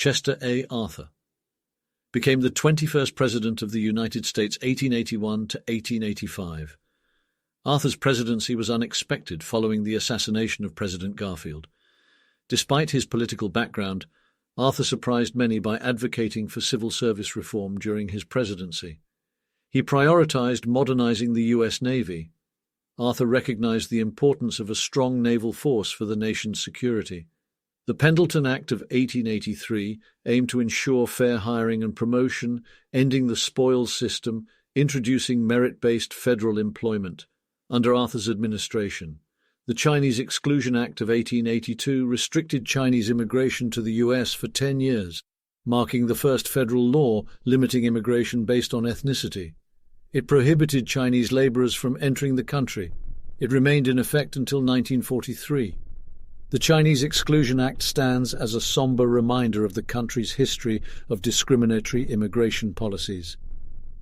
Chester A. Arthur, became the 21st President of the United States 1881 to 1885. Arthur's presidency was unexpected following the assassination of President Garfield. Despite his political background, Arthur surprised many by advocating for civil service reform during his presidency. He prioritized modernizing the U.S. Navy. Arthur recognized the importance of a strong naval force for the nation's security. The Pendleton Act of 1883 aimed to ensure fair hiring and promotion, ending the spoils system, introducing merit-based federal employment. Under Arthur's administration, the Chinese Exclusion Act of 1882 restricted Chinese immigration to the U.S. for 10 years, marking the first federal law limiting immigration based on ethnicity. It prohibited Chinese laborers from entering the country. It remained in effect until 1943. The Chinese Exclusion Act stands as a somber reminder of the country's history of discriminatory immigration policies.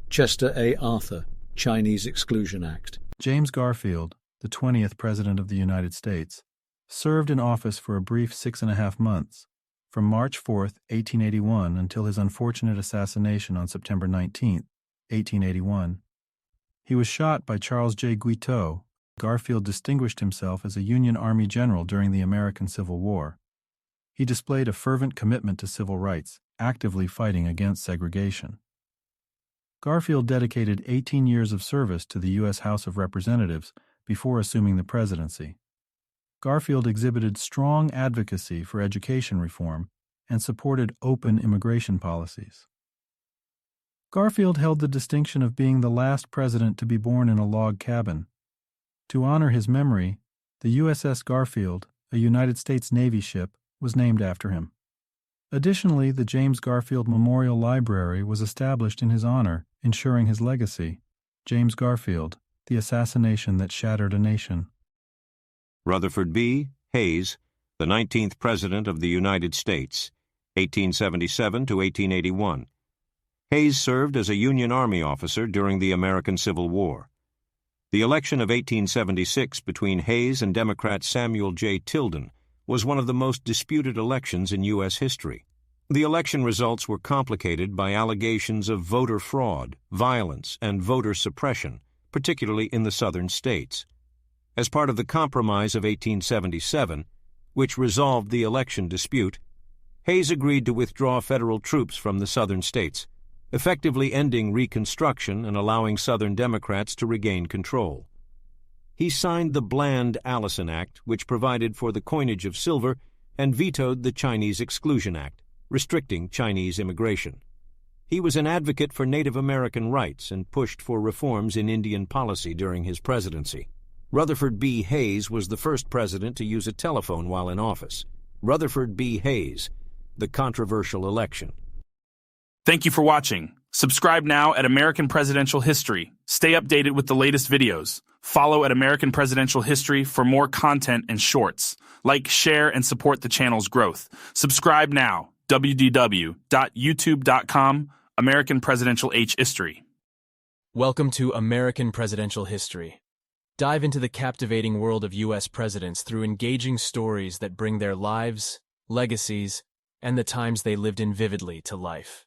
Chester A. Arthur, Chinese Exclusion Act. James Garfield, the 20th President of the United States, served in office for a brief 6.5 months, from March 4, 1881 until his unfortunate assassination on September 19, 1881. He was shot by Charles J. Guiteau. Garfield distinguished himself as a Union Army general during the American Civil War. He displayed a fervent commitment to civil rights, actively fighting against segregation. Garfield dedicated 18 years of service to the U.S. House of Representatives before assuming the presidency. Garfield exhibited strong advocacy for education reform and supported open immigration policies. Garfield held the distinction of being the last president to be born in a log cabin. To honor his memory, the USS Garfield, a United States Navy ship, was named after him. Additionally, the James Garfield Memorial Library was established in his honor, ensuring his legacy. James Garfield, the assassination that shattered a nation. Rutherford B. Hayes, the 19th President of the United States, 1877 to 1881. Hayes served as a Union Army officer during the American Civil War. The election of 1876 between Hayes and Democrat Samuel J. Tilden was one of the most disputed elections in U.S. history. The election results were complicated by allegations of voter fraud, violence, and voter suppression, particularly in the southern states. As part of the Compromise of 1877, which resolved the election dispute, Hayes agreed to withdraw federal troops from the southern states, effectively ending Reconstruction and allowing Southern Democrats to regain control. He signed the Bland-Allison Act, which provided for the coinage of silver, and vetoed the Chinese Exclusion Act, restricting Chinese immigration. He was an advocate for Native American rights and pushed for reforms in Indian policy during his presidency. Rutherford B. Hayes was the first president to use a telephone while in office. Rutherford B. Hayes, the controversial election. Thank you for watching. Subscribe now at American Presidential History. Stay updated with the latest videos. Follow at American Presidential History for more content and shorts. Like, share, and support the channel's growth. Subscribe now. www.youtube.com, American Presidential History. Welcome to American Presidential History. Dive into the captivating world of U.S. presidents through engaging stories that bring their lives, legacies, and the times they lived in vividly to life.